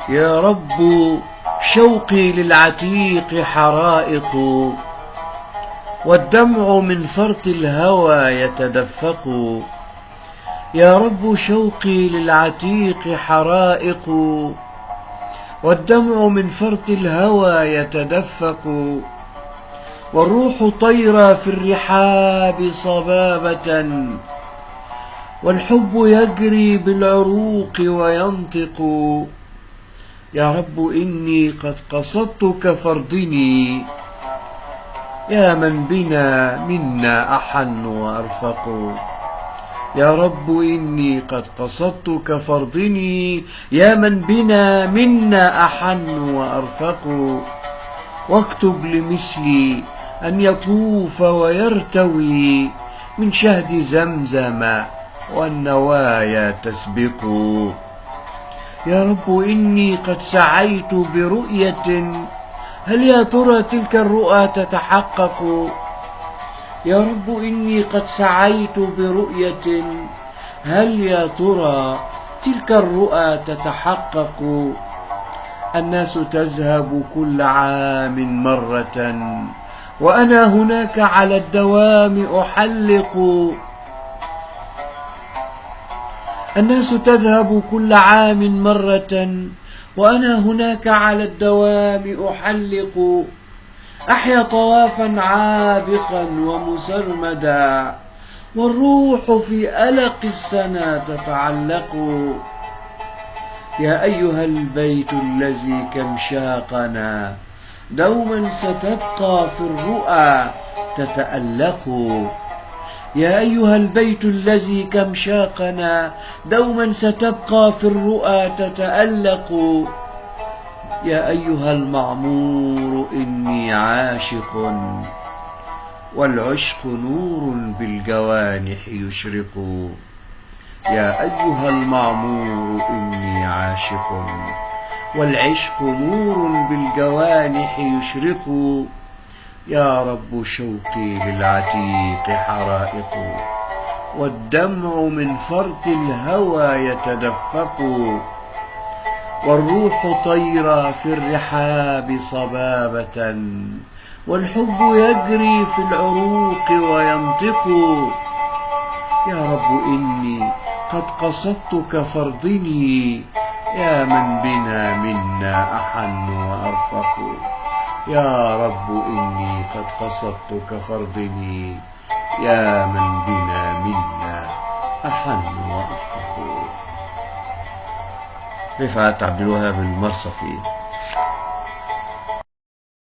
يا رب شوقي للعتيق حرائق، والدمع من فرط الهوى يتدفق. يا رب شوقي للعتيق حرائق، والدمع من فرط الهوى يتدفق. والروح طيرة في الرحاب صبابة، والحب يجري بالعروق وينطق. يا رب إني قد قصدتك فارضني، يا من بنا منا أحن وأرفق. يا رب إني قد قصدتك فارضني، يا من بنا منا أحن وأرفق. واكتب لمثلي أن يطوف ويرتوي من شهد زمزم والنوايا تسبق. يا رب إني قد سعيت برؤية، هل يا ترى تلك الرؤى تتحقق؟ يا رب إني قد سعيت برؤية، هل يا ترى تلك الرؤى تتحقق؟ الناس تذهب كل عام مرة، وأنا هناك على الدوام أحلق. الناس تذهب كل عام مرة، وأنا هناك على الدوام أحلق. أحيا طوافا عابقا ومسرمدا، والروح في ألق السنة تتعلق. يا أيها البيت الذي كم شاقنا، دوما ستبقى في الرؤى تتألق. يا أيها البيت الذي كم شاقنا، دوما ستبقى في الرؤى تتألق. يا أيها المعمور إني عاشق، والعشق نور بالجوانح يشرق. يا أيها المعمور إني عاشق، والعشق نور بالجوانح يشرق. يا رب شوقي للعتيق حرائق، والدمع من فرط الهوى يتدفق. والروح طيرة في الرحاب صبابة، والحب يجري في العروق وينطق. يا رب إني قد قصدتك فارضني، يا من بنا منا أحن وأرفق. يا رب إني قد قصدتك فارضني، يا من بنا منا أحن وأرفق. رفعت عبد الوهاب المرصفي.